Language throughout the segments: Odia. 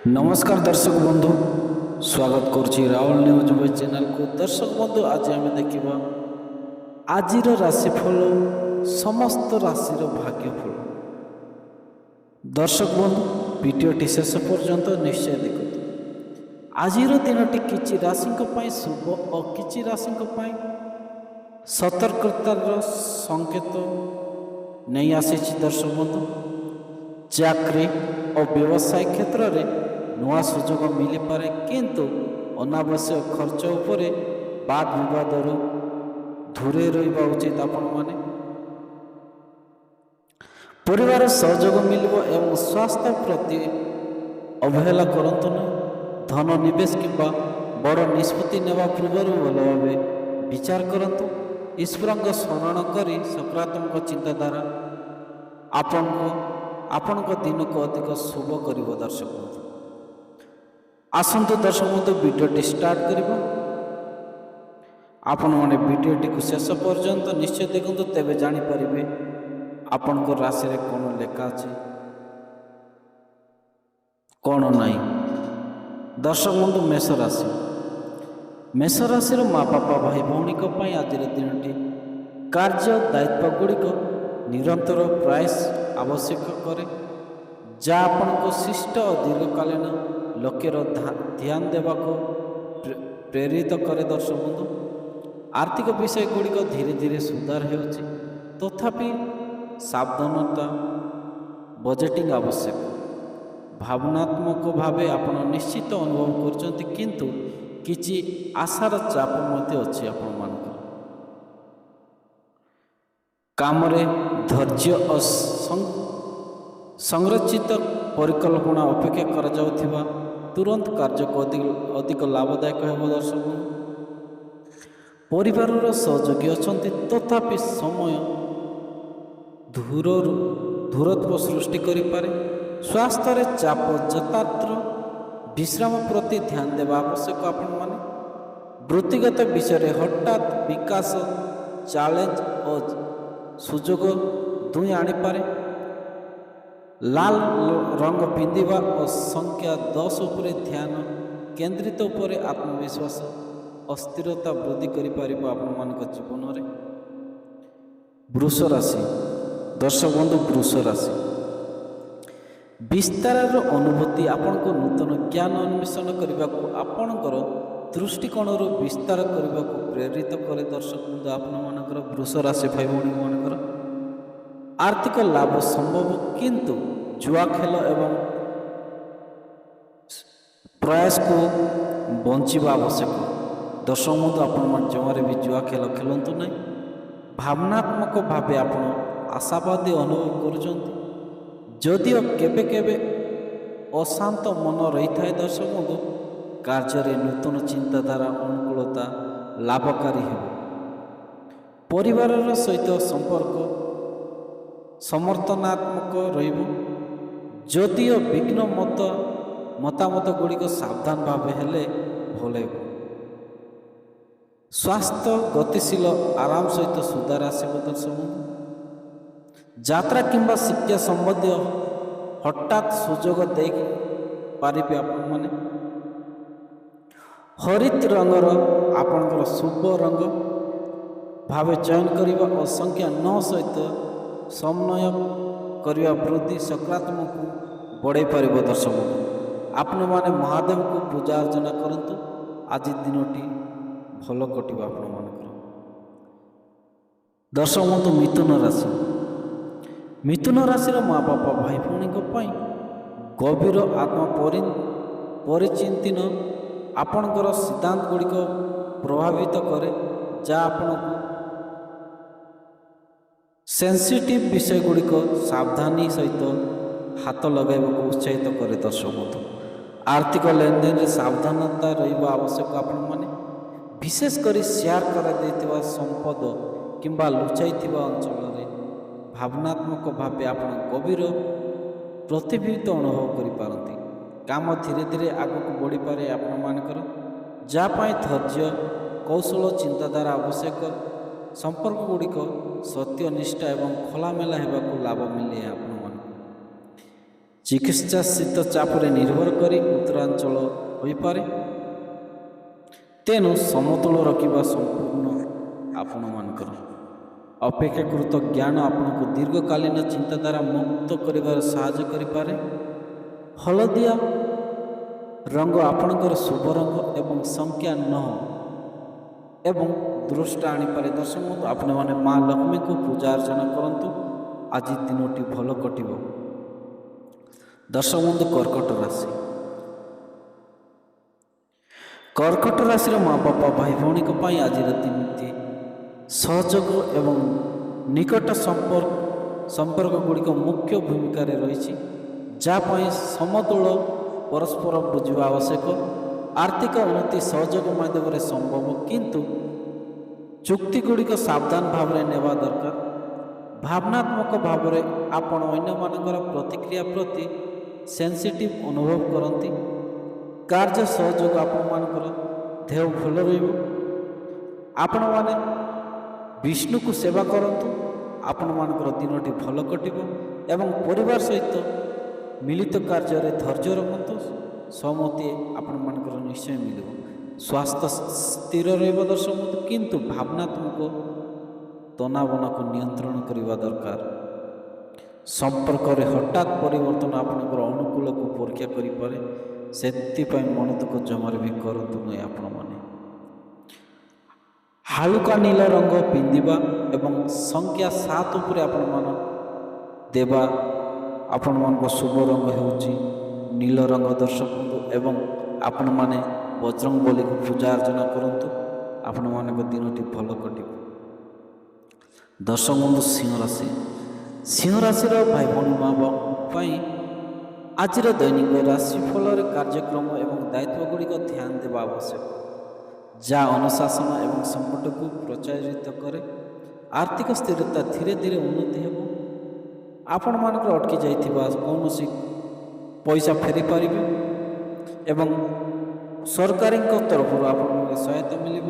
नमस्कार दर्शक बंधु स्वागत करुच्ची राहुल न्यूज बॉय चैनल को। दर्शक बंधु आज आम देखा आज राशिफल समस्त राशि भाग्यफल। दर्शक बंधु वीडियोटी शेष पर्यंत निश्चय देखते। आज दिनटी किसी राशि शुभ और किसी राशि सतर्कतार संकेत नहीं आसी। दर्शक बंधु चाकरी और व्यवसाय क्षेत्र में नूआ सुजोग मिल पारे किंतु अनावश्यक खर्च उपरे वाद विवाद दूरे रहा उचित। आपण माने परिवार सहयोग मिल एवं स्वास्थ्य प्रति अवहेला करंतु न। धन निवेश किंबा बड़ निष्पत्ति नेवा पूर्व भल भाव विचार करंतु। ईश्वर को स्मरण करी सकारात्मक चिंताधारा आपण दिन को अधिक शुभ कर। दर्शक आसंतु दर्शक बंधु वीडियोटी स्टार्ट करिबा। आपण माने वीडियोटी को शेष पर्यंत निश्चय देखंतु, तेबे जानि परिबे आपण को राशि रे कोन लेखा अछि कोन नाही। दर्शक बंधु मेष राशि रो माँ बापा भाई भौणी को पई आज दिनटी कार्य दायित्व गुड़िक निरंतर प्रयास आवश्यक करे, जा आपण को शिष्ट और दीर्घकालीन लक्ष्यर ध्यान देवा को प्रेरित करे। दर्शक बंधु आर्थिक विषय गुड़िक धीरे धीरे सुधार होउछि, तथापि सावधानता बजेटिंग आवश्यक। भावनात्मक भावे आपण निश्चित अनुभव करछन्ति किंतु किछि आशार चाप मध्य अछि। आपण मानकर काम रे धैर्य और संरचित परिकल्पना अपेक्षा करा जाउथिबा तुरंत कार्य को अधिक लाभदायक हेब। दर्शक परिवार सहयोगी अछन्ति, तथापि समय दूरत्व सृष्टि करि पारे। स्वास्थ्य रे चाप जतात्र विश्राम प्रति ध्यान देवा आवश्यक। आपण माने वृत्तिगत विषय हठात विकास चैलेंज और सुजोग दुई आनी पारे। लाल रंग पिंधिबा और संख्या 10 उपरे ध्यान केंद्रित उपरे आत्मविश्वास अस्थिरता वृद्धि करि पारिबो आपण मानक जीवन रे। वृष राशि दर्शक बंधु वृष राशि विस्तार अनुभूति आपण को नूतन ज्ञान अन्वेषण करने को आपणकर दृष्टिकोण विस्तार करने को प्रेरित करे। दर्शक बंधु आपण मानकर वृष राशि भाई भौणी मानकर आर्थिक लाभ संभव किंतु जुआ खेल एवं प्रयास को बंचिबा आवश्यक। दर्शक बंधु आपण जमारे भी जुआ खेल खेलतु नहीं। भावनात्मक भावे आपण आशावादी अनुभव करुचंती, जदिओ केबे केबे अशांत मन रही थाए। दर्शक बंधु कार्य रे नूतन चिंताधारा अनुकूलता लाभकारी हेब। परिवार सहित संपर्क समर्थनात्मक रहिबो, जदिओ विघ्न मतामत गुड़िक सावधान भाव हेले भल। स्वास्थ्य गतिशील आराम सहित सुधार आसब। दर्शक यात्रा किंबा शिक्षा संबंधी हठात सुजोग दे पारिबे। आपण माने हरित रंगर आपणकर शुभ रंग भावे चयन करिबा और संख्या 9 सहित समन्वय करिया वृद्धि सकारात्मक बढ़े पार। दर्शक आपण माने महादेव को पूजा अर्चना करंतु, आज दिनटी भल कटिबा आपण मानकर। दर्शक बंधु मिथुन राशि माँ बापा भाई भौणी गभीर आत्मा परिचिंतन आपणकर सिद्धांत गुड़िक प्रभावित करे, जा आपण सेंसिटिव विषय गुड़िक सावधानी सहित हाथ लगाइबा को उत्साहित करे। दर्शक बंधु आर्थिक लेनदेन रे सावधानता रहिबा आवश्यक। आपण माने विशेषकर शेयर करा संपद किंबा लुचाइथिबा अंचल रे भावनात्मक भावे आपण गभीर प्रतिबिंबित अनुभव करि पारंती। काम धीरे धीरे आगक बढ़ी पारे आपण मानकर, जा पाई धैर्य कौशल चिंताधारा आवश्यक। संपर्क गुड़िक सत्यनिष्ठा एवं खोलामेला होगा लाभ मिले। आपण ଚିକିତ୍ସାସିତ ଚାପରେ ନିର୍ଭର କରି ଉତ୍ତରାଞ୍ଚଳ ହୋଇପାରେ। ତେଣୁ ସମତୁଲ ରଖିବା ସମ୍ପୂର୍ଣ୍ଣ ଆପଣମାନଙ୍କର। ଅପେକ୍ଷାକୃତ ଜ୍ଞାନ ଆପଣଙ୍କୁ ଦୀର୍ଘକାଳୀନ ଚିନ୍ତାଧାରା ମୁକ୍ତ କରିବାରେ ସାହାଯ୍ୟ କରିପାରେ। ହଳଦିଆ ରଙ୍ଗ ଆପଣଙ୍କର ଶୁଭ ରଙ୍ଗ ଏବଂ ସଂଖ୍ୟା 9 ଏବଂ ଦୃଷ୍ଟି ଆଣିପାରେ। ଦର୍ଶକ ବନ୍ଧୁ, ଆପଣମାନେ ମା ଲକ୍ଷ୍ମୀଙ୍କୁ ପୂଜା ଅର୍ଚ୍ଚନା କରନ୍ତୁ। ଆଜି ଦିନଟି ଭଲ କଟିବ। ଦର୍ଶକ ବନ୍ଧୁ, କର୍କଟ ରାଶି। କର୍କଟ ରାଶିର ମା ବାପା ଭାଇ ଭଉଣୀଙ୍କ ପାଇଁ ଆଜିର ଦିନଟି ସହଯୋଗ ଏବଂ ନିକଟ ସମ୍ପର୍କ ଗୁଡ଼ିକ ମୁଖ୍ୟ ଭୂମିକାରେ ରହିଛି, ଯାହା ପାଇଁ ସମତୁଳ ପରସ୍ପର ବୁଝିବା ଆବଶ୍ୟକ। ଆର୍ଥିକ ଉନ୍ନତି ସହଯୋଗ ମାଧ୍ୟମରେ ସମ୍ଭବ, କିନ୍ତୁ ଚୁକ୍ତିଗୁଡ଼ିକ ସାବଧାନ ଭାବରେ ନେବା ଦରକାର। ଭାବନାତ୍ମକ ଭାବରେ ଆପଣ ଅନ୍ୟମାନଙ୍କର ପ୍ରତିକ୍ରିୟା ପ୍ରତି ସେନ୍ସିଟିଭ୍ ଅନୁଭବ କରନ୍ତି। କାର୍ଯ୍ୟ ସହଯୋଗ ଆପଣମାନଙ୍କର ଦେହ ଭଲ ରହିବ। ଆପଣମାନେ ବିଷ୍ଣୁକୁ ସେବା କରନ୍ତୁ। ଆପଣମାନଙ୍କର ଦିନଟି ଭଲ କଟିବ ଏବଂ ପରିବାର ସହିତ ମିଳିତ କାର୍ଯ୍ୟରେ ଧୈର୍ଯ୍ୟ ରଖନ୍ତୁ। ସହମତି ଆପଣମାନଙ୍କର ନିଶ୍ଚୟ ମିଳିବ। ସ୍ୱାସ୍ଥ୍ୟ ସ୍ଥିର ରହିବ ଦର୍ଶକ ବନ୍ଧୁ, କିନ୍ତୁ ଭାବନାତ୍ମକ ତନାବନାକୁ ନିୟନ୍ତ୍ରଣ କରିବା ଦରକାର। ସମ୍ପର୍କରେ ହଠାତ୍ ପରିବର୍ତ୍ତନ ଆପଣଙ୍କର ଅନୁକୂଳକୁ ପରୀକ୍ଷା କରିପାରେ, ସେଥିପାଇଁ ମନ ଦୁଃଖ ଜମାରେ ବି କରନ୍ତୁ ନାହିଁ। ଆପଣମାନେ ହାଲୁକା ନୀଳ ରଙ୍ଗ ପିନ୍ଧିବା ଏବଂ ସଂଖ୍ୟା 7 ଉପରେ ଆପଣମାନ ଦେବା। ଆପଣମାନଙ୍କ ଶୁଭ ରଙ୍ଗ ହେଉଛି ନୀଳ ରଙ୍ଗ ଦର୍ଶକ ବନ୍ଧୁ, ଏବଂ ଆପଣମାନେ ବଜରଙ୍ଗବଲୀକୁ ପୂଜା ଅର୍ଚ୍ଚନା କରନ୍ତୁ। ଆପଣମାନଙ୍କ ଦିନଟି ଭଲ କଟିବ। ଦର୍ଶକ ବନ୍ଧୁ, ସିଂହ ରାଶି। ସିଂହ ରାଶିର ଭାଇ ଭଉଣୀ ମା ବାପଙ୍କ ପାଇଁ ଆଜିର ଦୈନିକ ରାଶିଫଳରେ କାର୍ଯ୍ୟକ୍ରମ ଏବଂ ଦାୟିତ୍ୱ ଗୁଡ଼ିକ ଧ୍ୟାନ ଦେବା ଆବଶ୍ୟକ, ଯାହା ଅନୁଶାସନ ଏବଂ ସଂକଟକୁ ପ୍ରୋତ୍ସାହିତ କରେ। ଆର୍ଥିକ ସ୍ଥିରତା ଧୀରେ ଧୀରେ ଉନ୍ନତି ହେବ। ଆପଣମାନଙ୍କର ଅଟକି ଯାଇଥିବା କୌଣସି ପଇସା ଫେରି ପାରିବେ ଏବଂ ସରକାରଙ୍କ ତରଫରୁ ଆପଣମାନଙ୍କୁ ସହାୟତା ମିଳିବ।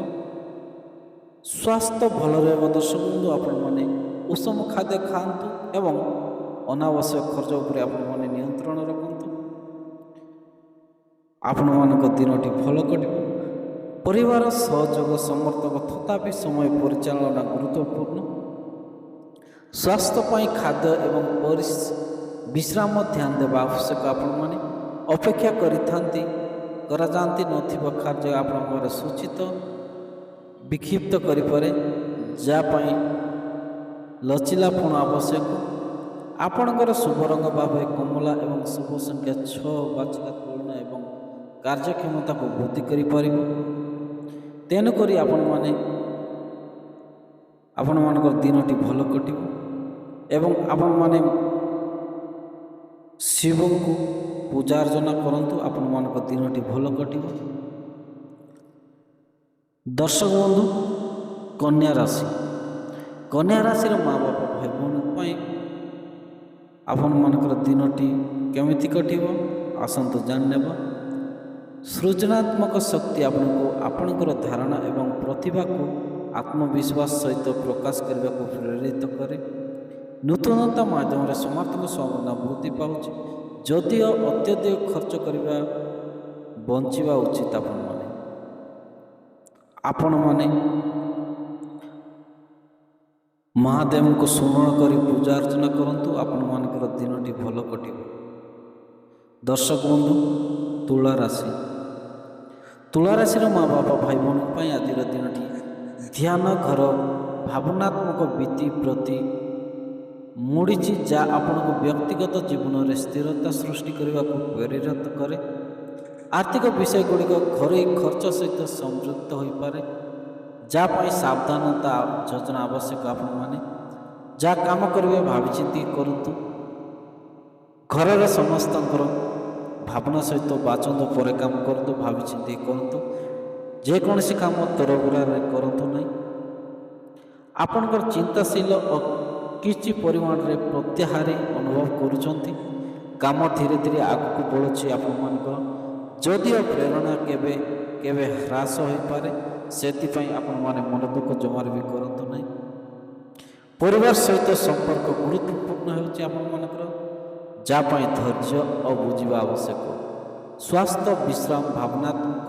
ସ୍ୱାସ୍ଥ୍ୟ ଭଲ ରହିବ ଦର୍ଶକ ବନ୍ଧୁ। ଆପଣମାନେ ଉଷମ ଖାଦ୍ୟ ଖାଆନ୍ତୁ ଏବଂ ଅନାବଶ୍ୟକ ଖର୍ଚ୍ଚ ଉପରେ ଆପଣମାନେ ନିୟନ୍ତ୍ରଣ ରଖନ୍ତୁ। ଆପଣମାନଙ୍କ ଦିନଟି ଭଲ କଟିବ। ପରିବାର ସହଯୋଗ ସମର୍ଥକ ତଥାପି ସମୟ ପରିଚାଳନା ଗୁରୁତ୍ୱପୂର୍ଣ୍ଣ। ସ୍ୱାସ୍ଥ୍ୟ ପାଇଁ ଖାଦ୍ୟ ଏବଂ ବିଶ୍ରାମ ଧ୍ୟାନ ଦେବା ଆବଶ୍ୟକ। ଆପଣମାନେ ଅପେକ୍ଷା କରାଯାନ୍ତି ନଥିବା କାର୍ଯ୍ୟ ଆପଣଙ୍କର ସୂଚିତ ବିକ୍ଷିପ୍ତ କରିପାରେ, ଯାହା ପାଇଁ ଲଚିଲାପଣ ଆବଶ୍ୟକ। ଆପଣଙ୍କର ଶୁଭ ରଙ୍ଗ ଭାବେ କମଳା ଏବଂ ଶୁଭ ସଂଖ୍ୟା 6 ବାଛିଲା ତୁଳନା ଏବଂ କାର୍ଯ୍ୟକ୍ଷମତାକୁ ବୃଦ୍ଧି କରିପାରିବ। ତେଣୁକରି ଆପଣମାନଙ୍କର ଦିନଟି ଭଲ କଟିବ ଏବଂ ଆପଣମାନେ ଶିବଙ୍କୁ ପୂଜା ଅର୍ଚ୍ଚନା କରନ୍ତୁ। ଆପଣମାନଙ୍କ ଦିନଟି ଭଲ କଟିବ। ଦର୍ଶକ ବନ୍ଧୁ, କନ୍ୟା ରାଶି। କନ୍ୟା ରାଶିର ମା ବାପା ଭାଇ ଭଉଣୀଙ୍କ ପାଇଁ ଆପଣମାନଙ୍କର ଦିନଟି କେମିତି କଟିବ ଆସନ୍ତୁ ଜାଣିନେବା। ସୃଜନାତ୍ମକ ଶକ୍ତି ଆପଣଙ୍କୁ ଆପଣଙ୍କର ଧାରଣା ଏବଂ ପ୍ରତିଭାକୁ ଆତ୍ମବିଶ୍ୱାସ ସହିତ ପ୍ରକାଶ କରିବାକୁ ପ୍ରେରିତ କରେ। ନୂତନତା ମାଧ୍ୟମରେ ସମାର୍ଥକ ସମ୍ଭାବନା ବୃଦ୍ଧି ପାଉଛି, ଯଦିଓ ଅତ୍ୟଧିକ ଖର୍ଚ୍ଚ କରିବା ବଞ୍ଚିବା ଉଚିତ। ଆପଣମାନେ ମହାଦେବଙ୍କୁ ସ୍ମରଣ କରି ପୂଜା ଅର୍ଚ୍ଚନା କରନ୍ତୁ। ଆପଣମାନଙ୍କର ଦିନଟି ଭଲ କଟିବ। ଦର୍ଶକ ବନ୍ଧୁ, ତୁଳା ରାଶି। ତୁଳା ରାଶିର ମା ବାପା ଭାଇ ଭଉଣୀଙ୍କ ପାଇଁ ଆଜିର ଦିନଟି ଧ୍ୟାନ ଘର ଭାବନାତ୍ମକ ବୃତ୍ତି ପ୍ରତି ମୁଡ଼ିଛି, ଯାହା ଆପଣଙ୍କ ବ୍ୟକ୍ତିଗତ ଜୀବନରେ ସ୍ଥିରତା ସୃଷ୍ଟି କରିବାକୁ ପ୍ରେରିତ କରେ। ଆର୍ଥିକ ବିଷୟଗୁଡ଼ିକ ଘରୋଇ ଖର୍ଚ୍ଚ ସହିତ ସଂଯୁକ୍ତ ହୋଇପାରେ, ଯାହା ପାଇଁ ସାବଧାନତା ଯୋଜନା ଆବଶ୍ୟକ। ଆପଣମାନେ ଯାହା କାମ କରିବେ ଭାବିଚିନ୍ତି କରନ୍ତୁ। ଘରର ସମସ୍ତଙ୍କର ଭାବନା ସହିତ ବାଛନ୍ତୁ, ପରେ କାମ କରନ୍ତୁ, ଭାବିଚିନ୍ତି କରନ୍ତୁ। ଯେକୌଣସି କାମ ତରବରରେ କରନ୍ତୁ ନାହିଁ। ଆପଣଙ୍କର ଚିନ୍ତାଶୀଳ ଓ କିଛି ପରିମାଣରେ ପ୍ରତ୍ୟାହାରୀ ଅନୁଭବ କରୁଛନ୍ତି। କାମ ଧୀରେ ଧୀରେ ଆଗକୁ ବଢ଼ୁଛି ଆପଣମାନଙ୍କର, ଯଦିଓ ପ୍ରେରଣା କେବେ କେବେ ହ୍ରାସ ହୋଇପାରେ। ସେଥିପାଇଁ ଆପଣମାନେ ମନ ଦୁଃଖ ଜମାରେ ବି କରନ୍ତୁ ନାହିଁ। ପରିବାର ସହିତ ସମ୍ପର୍କ ଗୁରୁତ୍ୱପୂର୍ଣ୍ଣ ହେଉଛି ଆପଣମାନଙ୍କର। ଯାହା ପାଇଁ ଧୈର୍ଯ୍ୟ ଓ ବୁଝିବା ଆବଶ୍ୟକ। ସ୍ୱାସ୍ଥ୍ୟ ବିଶ୍ରାମ ଭାବନାତ୍ମକ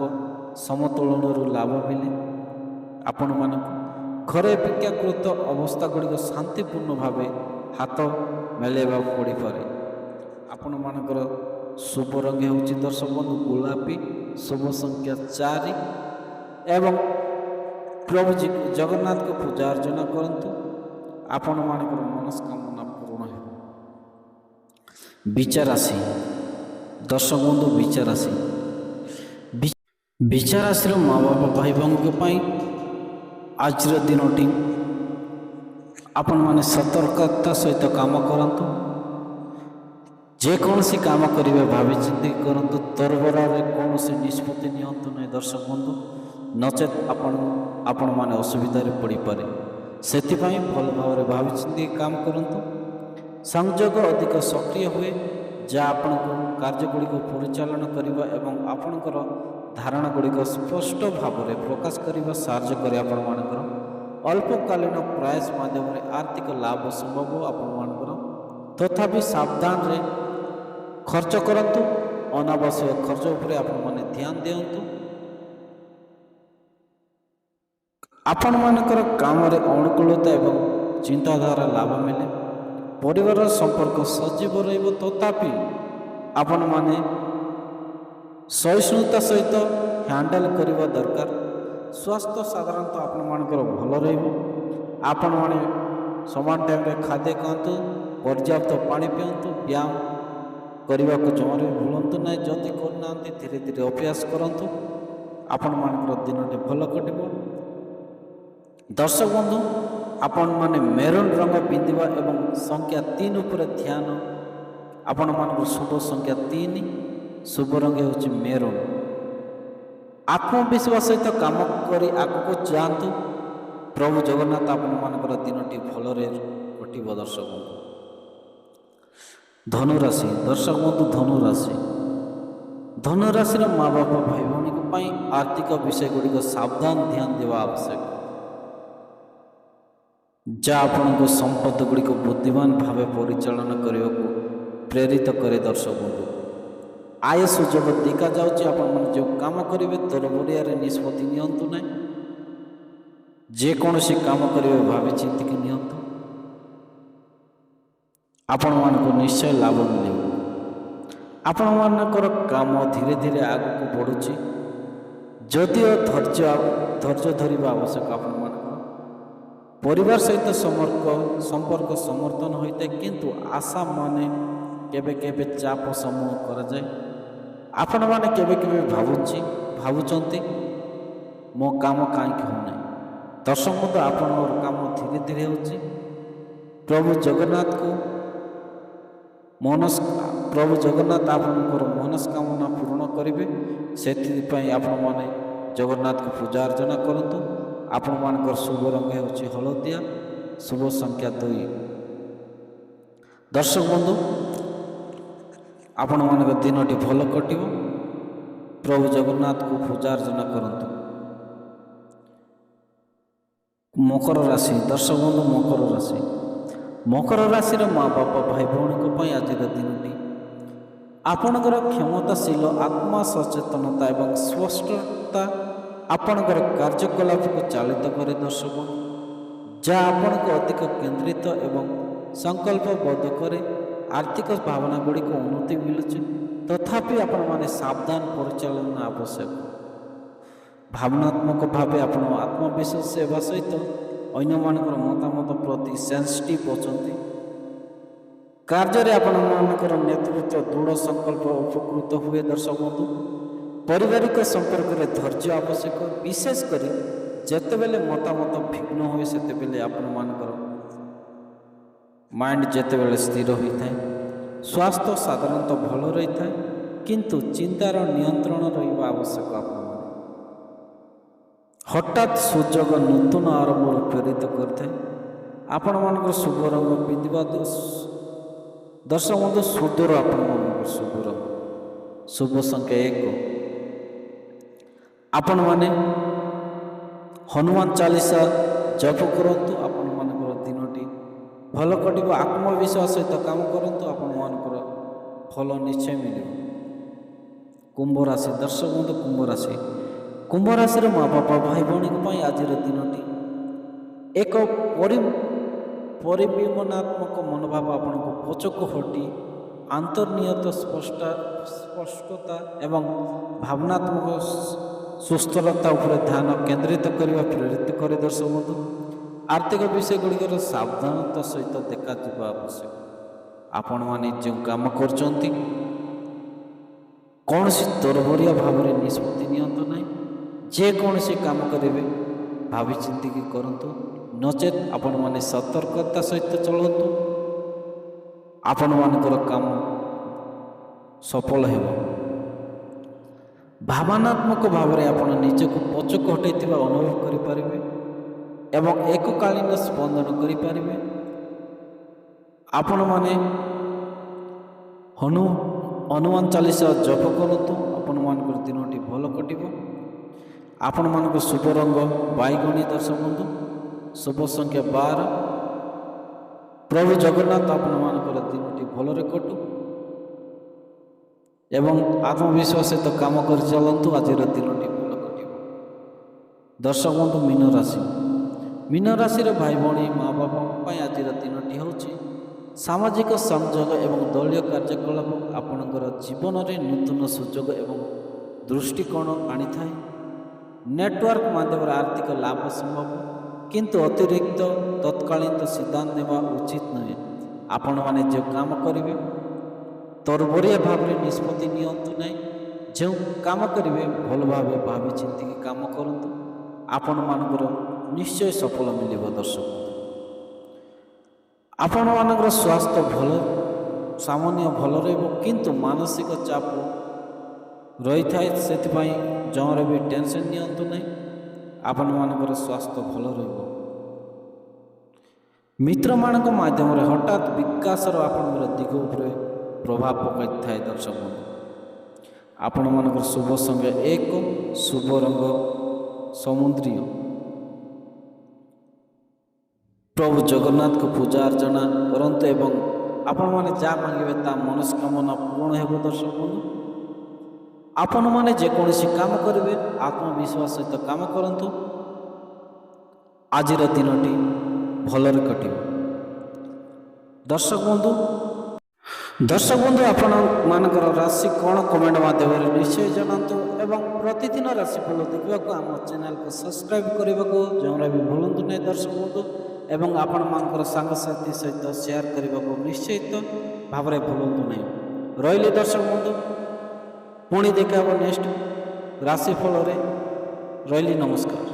ସମତୋଳନରୁ ଲାଭ ମିଳେ ଆପଣମାନଙ୍କୁ। ଘରେ ଅପେକ୍ଷାକୃତ ଅବସ୍ଥାଗୁଡ଼ିକ ଶାନ୍ତିପୂର୍ଣ୍ଣ ଭାବେ ହାତ ମେଳାଇବାକୁ ପଡ଼ିପାରେ। ଆପଣମାନଙ୍କର ଶୁଭ ରଙ୍ଗ ହେଉଛି ଦର୍ଶକ ବନ୍ଧୁ ଗୋଲାପୀ, ଶୁଭ ସଂଖ୍ୟା 4 ଏବଂ ପ୍ରଭୁ ଜଗନ୍ନାଥଙ୍କ ପୂଜା ଅର୍ଚ୍ଚନା କରନ୍ତୁ, ଆପଣମାନଙ୍କର ମନସ୍କାମନା ପୂରଣ ହେବ। ବିଚାର ରାଶି ଦର୍ଶକ ବନ୍ଧୁ ବିଚାର ରାଶି ବିଚାର ରାଶିର ମା ବାପା ଭାଇ ଭଉଣୀଙ୍କ ପାଇଁ ଆଜିର ଦିନଟି ଆପଣମାନେ ସତର୍କତା ସହିତ କାମ କରନ୍ତୁ। ଯେକୌଣସି କାମ କରିବେ ଭାବି ଚିନ୍ତି କରନ୍ତୁ। ତରବରରେ କୌଣସି ନିଷ୍ପତ୍ତି ନିଅନ୍ତୁ ନାହିଁ ଦର୍ଶକ ବନ୍ଧୁ, ନଚେତ୍ ଆପଣମାନେ ଅସୁବିଧାରେ ପଡ଼ିପାରେ। ସେଥିପାଇଁ ଭଲ ଭାବରେ ଭାବି ଚିନ୍ତି କାମ କରନ୍ତୁ। ସଂଯୋଗ ଅଧିକ ସକ୍ରିୟ ହୁଏ, ଯାହା ଆପଣଙ୍କୁ କାର୍ଯ୍ୟଗୁଡ଼ିକ ପରିଚାଳନା କରିବା ଏବଂ ଆପଣଙ୍କର ଧାରଣାଗୁଡ଼ିକ ସ୍ପଷ୍ଟ ଭାବରେ ପ୍ରକାଶ କରିବା ସାହାଯ୍ୟ କରେ। ଆପଣମାନଙ୍କର ଅଳ୍ପକାଳୀନ ପ୍ରୟାସ ମାଧ୍ୟମରେ ଆର୍ଥିକ ଲାଭ ସମ୍ଭବ ଆପଣମାନଙ୍କର। ତଥାପି ସାବଧାନରେ ଖର୍ଚ୍ଚ କରନ୍ତୁ। ଅନାବଶ୍ୟକ ଖର୍ଚ୍ଚ ଉପରେ ଆପଣମାନେ ଧ୍ୟାନ ଦିଅନ୍ତୁ। ଆପଣମାନଙ୍କର କାମରେ ଅନୁକୂଳତା ଏବଂ ଚିନ୍ତାଧାରା ଲାଭ ମିଳେ। ପରିବାରର ସମ୍ପର୍କ ସଜୀବ ରହିବ, ତଥାପି ଆପଣମାନେ ସହିଷ୍ଣୁତା ସହିତ ହ୍ୟାଣ୍ଡେଲ କରିବା ଦରକାର। ସ୍ୱାସ୍ଥ୍ୟ ସାଧାରଣତଃ ଆପଣମାନଙ୍କର ଭଲ ରହିବ। ଆପଣମାନେ ସମାନ ଟାଇମରେ ଖାଦ୍ୟ ଖାଆନ୍ତୁ, ପର୍ଯ୍ୟାପ୍ତ ପାଣି ପିଅନ୍ତୁ, ବ୍ୟାୟାମ କରିବାକୁ ଜମାରେ ଭୁଲନ୍ତୁ ନାହିଁ। ଯଦି କରୁନାହାନ୍ତି ଧୀରେ ଧୀରେ ଅଭ୍ୟାସ କରନ୍ତୁ, ଆପଣମାନଙ୍କର ଦିନଟି ଭଲ କଟିବ। ଦର୍ଶକ ବନ୍ଧୁ, ଆପଣମାନେ ମେରୁନ୍ ରଙ୍ଗ ପିନ୍ଧିବା ଏବଂ ସଂଖ୍ୟା 3 ଉପରେ ଧ୍ୟାନ। ଆପଣମାନଙ୍କର ଶୁଭ ସଂଖ୍ୟା 3, ଶୁଭ ରଙ୍ଗ ହେଉଛି ମେରୁନ୍। ଆତ୍ମବିଶ୍ୱାସ ସହିତ କାମ କରି ଆଗକୁ ଯାଆନ୍ତୁ। ପ୍ରଭୁ ଜଗନ୍ନାଥ ଆପଣମାନଙ୍କର ଦିନଟି ଭଲରେ କଟିବ। ଦର୍ଶକ ବନ୍ଧୁ ଧନୁରାଶି ଦର୍ଶକ ବନ୍ଧୁ ଧନୁରାଶିର ମା ବାପା ଭାଇ ଭଉଣୀଙ୍କ ପାଇଁ ଆର୍ଥିକ ବିଷୟଗୁଡ଼ିକ ସାବଧାନ ଧ୍ୟାନ ଦେବା ଆବଶ୍ୟକ, ଯାହା ଆପଣଙ୍କୁ ସମ୍ପଦ ଗୁଡ଼ିକ ବୁଦ୍ଧିମାନ ଭାବେ ପରିଚାଳନା କରିବାକୁ ପ୍ରେରିତ କରେ। ଦର୍ଶକ ବନ୍ଧୁ ଆୟ ସୁଯୋଗ ଦେଖାଯାଉଛି। ଆପଣମାନେ ଯେଉଁ କାମ କରିବେ ତରବରିଆରେ ନିଷ୍ପତ୍ତି ନିଅନ୍ତୁ ନାହିଁ। ଯେକୌଣସି କାମ କରିବେ ଭାବି ଚିନ୍ତିକି ନିଅନ୍ତୁ, ଆପଣମାନଙ୍କୁ ନିଶ୍ଚୟ ଲାଭ ମିଳିବ। ଆପଣମାନଙ୍କର କାମ ଧୀରେ ଧୀରେ ଆଗକୁ ବଢ଼ୁଛି, ଯଦିଓ ଧୈର୍ଯ୍ୟ ଧରିବା ଆବଶ୍ୟକ। ଆପଣମାନଙ୍କର ପରିବାର ସହିତ ସମ୍ପର୍କ ସମର୍ଥନ ହୋଇଥାଏ, କିନ୍ତୁ ଆଶା ମାନେ କେବେ କେବେ ଚାପ ସମୂହ କରାଯାଏ। ଆପଣମାନେ କେବେ କେବେ ଭାବୁଛନ୍ତି ମୋ କାମ କାହିଁକି ହେଉନାହିଁ। ଦର୍ଶକ ବନ୍ଧୁ, ଆପଣଙ୍କର କାମ ଧୀରେ ଧୀରେ ହେଉଛି। ପ୍ରଭୁ ଜଗନ୍ନାଥ ଆପଣଙ୍କର ମନସ୍କାମନା ପୂରଣ କରିବେ। ସେଥିପାଇଁ ଆପଣମାନେ ଜଗନ୍ନାଥଙ୍କୁ ପୂଜା ଅର୍ଚ୍ଚନା କରନ୍ତୁ। ଆପଣମାନଙ୍କର ଶୁଭ ରଙ୍ଗ ହେଉଛି ହଳଦିଆ, ଶୁଭ ସଂଖ୍ୟା 2। ଦର୍ଶକ ବନ୍ଧୁ, ଆପଣମାନଙ୍କ ଦିନଟି ଭଲ କଟିବ। ପ୍ରଭୁ ଜଗନ୍ନାଥଙ୍କୁ ପୂଜା ଅର୍ଚ୍ଚନା କରନ୍ତୁ। ମକର ରାଶି ଦର୍ଶକ ବନ୍ଧୁ ମକର ରାଶିର ମା ବାପା ଭାଇ ଭଉଣୀଙ୍କ ପାଇଁ ଆଜିର ଦିନଟି ଆପଣଙ୍କର କ୍ଷମତାଶୀଳ ଆତ୍ମା ସଚେତନତା ଏବଂ ସ୍ପଷ୍ଟତା ଆପଣଙ୍କର କାର୍ଯ୍ୟକଳାପକୁ ଚାଳିତ କରେ। ଦର୍ଶକ, ଯାହା ଆପଣଙ୍କୁ ଅଧିକ କେନ୍ଦ୍ରିତ ଏବଂ ସଂକଳ୍ପବଦ୍ଧ କରେ। ଆର୍ଥିକ ଭାବନା ଗୁଡ଼ିକ ଉନ୍ନତି ମିଳୁଛି, ତଥାପି ଆପଣମାନେ ସାବଧାନ ପରିଚାଳନା ଆବଶ୍ୟକ। ଭାବନାତ୍ମକ ଭାବେ ଆପଣ ଆତ୍ମବିଶ୍ୱାସ ହେବା ସହିତ ଅନ୍ୟମାନଙ୍କର ମତାମତ ପ୍ରତି ସେନ୍ସିଟିଭ୍ ଅଛନ୍ତି। କାର୍ଯ୍ୟରେ ଆପଣମାନଙ୍କର ନେତୃତ୍ୱ ଦୃଢ଼ ସଂକଳ୍ପ ଉପକୃତ ହୁଏ। ଦର୍ଶକ ବନ୍ଧୁ, ପାରିବାରିକ ସମ୍ପର୍କରେ ଧୈର୍ଯ୍ୟ ଆବଶ୍ୟକ, ବିଶେଷ କରି ଯେତେବେଳେ ମତାମତ ଭିନ୍ନ ହୁଏ। ସେତେବେଳେ ଆପଣମାନଙ୍କର ମାଇଣ୍ଡ ଯେତେବେଳେ ସ୍ଥିର ହୋଇଥାଏ। ସ୍ୱାସ୍ଥ୍ୟ ସାଧାରଣତଃ ଭଲ ରହିଥାଏ, କିନ୍ତୁ ଚିନ୍ତାର ନିୟନ୍ତ୍ରଣ ରହିବା ଆବଶ୍ୟକ। ଆପଣମାନେ ହଠାତ୍ ସୁଯୋଗ ନୂତନ ଆରମ୍ଭରୁ ପ୍ରେରିତ କରିଥାଏ। ଆପଣମାନଙ୍କର ଶୁଭ ରଙ୍ଗ ପିନ୍ଧିବା ଦର୍ଶକ ବନ୍ଧୁ ସୁଦୂର ଆପଣମାନଙ୍କର ଶୁଭ ରଙ୍ଗ, ଶୁଭ ସଂଖ୍ୟା 1। ଆପଣମାନେ ହନୁମାନ ଚାଳିଶା ଜପ କରନ୍ତୁ। ଆପଣମାନଙ୍କର ଦିନଟି ଭଲ କଟିବ। ଆତ୍ମବିଶ୍ୱାସ ସହିତ କାମ କରନ୍ତୁ। ଆପଣମାନଙ୍କର ଫଳ ନିଶ୍ଚୟ ମିଳିବ। କୁମ୍ଭ ରାଶି, ଦର୍ଶକ ବନ୍ଧୁ କୁମ୍ଭ ରାଶି, କୁମ୍ଭ ରାଶିର ମା ବାପା ଭାଇ ଭଉଣୀଙ୍କ ପାଇଁ ଆଜିର ଦିନଟି ଏକ ପରିବିମନାତ୍ମକ ମନୋଭାବ ଆପଣଙ୍କ ପଛକୁ ହଟି ଆନ୍ତର୍ନିୟତ ସ୍ପଷ୍ଟତା ଏବଂ ଭାବନାତ୍ମକ ସୁସ୍ଥରତା ଉପରେ ଧ୍ୟାନ କେନ୍ଦ୍ରିତ କରିବା ପ୍ରେରିତ କରେ। ଦର୍ଶକ ବନ୍ଧୁ, ଆର୍ଥିକ ବିଷୟଗୁଡ଼ିକର ସାବଧାନତା ସହିତ ଦେଖାଯିବା ଆବଶ୍ୟକ। ଆପଣମାନେ ଯେଉଁ କାମ କରୁଛନ୍ତି କୌଣସି ତରବରିଆ ଭାବରେ ନିଷ୍ପତ୍ତି ନିଅନ୍ତୁ ନାହିଁ। ଯେକୌଣସି କାମ କରିବେ ଭାବି ଚିନ୍ତିକି କରନ୍ତୁ, ନଚେତ୍ ଆପଣମାନେ ସତର୍କତା ସହିତ ଚଳନ୍ତୁ। ଆପଣମାନଙ୍କର କାମ ସଫଳ ହେବ। ଭାବନାତ୍ମକ ଭାବରେ ଆପଣ ନିଜକୁ ପଛକୁ ହଟାଇଥିବା ଅନୁଭବ କରିପାରିବେ ଏବଂ ଏକକାଳୀନ ସ୍ପନ୍ଦନ କରିପାରିବେ। ଆପଣମାନେ ହନୁମାନ ଚାଳିଶା ଜପ କରନ୍ତୁ। ଆପଣମାନଙ୍କର ଦିନଟି ଭଲ କଟିବ। ଆପଣମାନଙ୍କ ଶୁଭ ରଙ୍ଗ ବାଇଗଣୀ। ଦର୍ଶକ ବନ୍ଧୁ, ଶୁଭ ସଂଖ୍ୟା 12। ପ୍ରଭୁ ଜଗନ୍ନାଥ ଆପଣମାନଙ୍କର ଦିନଟି ଭଲରେ କଟୁ ଏବଂ ଆତ୍ମବିଶ୍ୱାସ ସହିତ କାମ କରି ଚାଲନ୍ତୁ। ଆଜିର ଦିନଟି ଭଲ କଟିବ। ଦର୍ଶକ ବନ୍ଧୁ ମୀନ ରାଶି, ମୀନ ରାଶିର ଭାଇ ଭଉଣୀ ମା ବାପାଙ୍କ ପାଇଁ ଆଜିର ଦିନଟି ହେଉଛି ସାମାଜିକ ସଂଯୋଗ ଏବଂ ଦଳୀୟ କାର୍ଯ୍ୟକଳାପ ଆପଣଙ୍କର ଜୀବନରେ ନୂତନ ସୁଯୋଗ ଏବଂ ଦୃଷ୍ଟିକୋଣ ଆଣିଥାଏ। ନେଟୱାର୍କ ମାଧ୍ୟମରେ ଆର୍ଥିକ ଲାଭ ସମ୍ଭବ, କିନ୍ତୁ ଅତିରିକ୍ତ ତତ୍କାଳୀନ ସିଦ୍ଧାନ୍ତ ନେବା ଉଚିତ ନୁହେଁ। ଆପଣମାନେ ଯେଉଁ କାମ କରିବେ ତରବରିଆ ଭାବରେ ନିଷ୍ପତ୍ତି ନିଅନ୍ତୁ ନାହିଁ। ଯେଉଁ କାମ କରିବେ ଭଲ ଭାବେ ଭାବି ଚିନ୍ତିକି କାମ କରନ୍ତୁ। ଆପଣମାନଙ୍କର ନିଶ୍ଚୟ ସଫଳ ମିଳିବ। ଦର୍ଶକ, ଆପଣମାନଙ୍କର ସ୍ୱାସ୍ଥ୍ୟ ସାମାନ୍ୟ ଭଲ ରହିବ, କିନ୍ତୁ ମାନସିକ ଚାପ ରହିଥାଏ। ସେଥିପାଇଁ ଜମାରେ ବି ଟେନସନ୍ ନିଅନ୍ତୁ ନାହିଁ। ଆପଣମାନଙ୍କର ସ୍ୱାସ୍ଥ୍ୟ ଭଲ ରହିବ। ମିତ୍ରମାନଙ୍କ ମାଧ୍ୟମରେ ହଠାତ୍ ବିକାଶର ଆପଣଙ୍କର ଦିଗ ଉପରେ ପ୍ରଭାବ ପକାଇଥାଏ। ଦର୍ଶକ ବନ୍ଧୁ, ଆପଣମାନଙ୍କର ଶୁଭ ସଂଖ୍ୟା 1, ଶୁଭ ରଙ୍ଗ ସମୁଦ୍ରୀୟ। ପ୍ରଭୁ ଜଗନ୍ନାଥଙ୍କ ପୂଜା ଅର୍ଚ୍ଚନା କରନ୍ତୁ ଏବଂ ଆପଣମାନେ ଯାହା ମାଗିବେ ତା ମନସ୍କାମନା ପୂରଣ ହେବ। ଦର୍ଶକ ବନ୍ଧୁ, ଆପଣମାନେ ଯେକୌଣସି କାମ କରିବେ ଆତ୍ମବିଶ୍ୱାସ ସହିତ କାମ କରନ୍ତୁ। ଆଜିର ଦିନଟି ଭଲରେ କଟିବ। ଦର୍ଶକ ବନ୍ଧୁ ଆପଣମାନଙ୍କର ରାଶି କ'ଣ କମେଣ୍ଟ ମାଧ୍ୟମରେ ନିଶ୍ଚୟ ଜଣାନ୍ତୁ ଏବଂ ପ୍ରତିଦିନ ରାଶିଫଳ ଦେଖିବାକୁ ଆମ ଚ୍ୟାନେଲକୁ ସବସ୍କ୍ରାଇବ୍ କରିବାକୁ ଜମାରେ ବି ଭୁଲନ୍ତୁ ନାହିଁ। ଦର୍ଶକ ବନ୍ଧୁ, ଏବଂ ଆପଣମାନଙ୍କର ସାଙ୍ଗସାଥି ସହିତ ସେୟାର କରିବାକୁ ନିଶ୍ଚିତ ଭାବରେ ଭୁଲନ୍ତୁ ନାହିଁ। ରହିଲି ଦର୍ଶକ ବନ୍ଧୁ, ପୁଣି ଦେଖା ହେବ ନେକ୍ସଟ ରାଶିଫଳରେ। ରହିଲି, ନମସ୍କାର।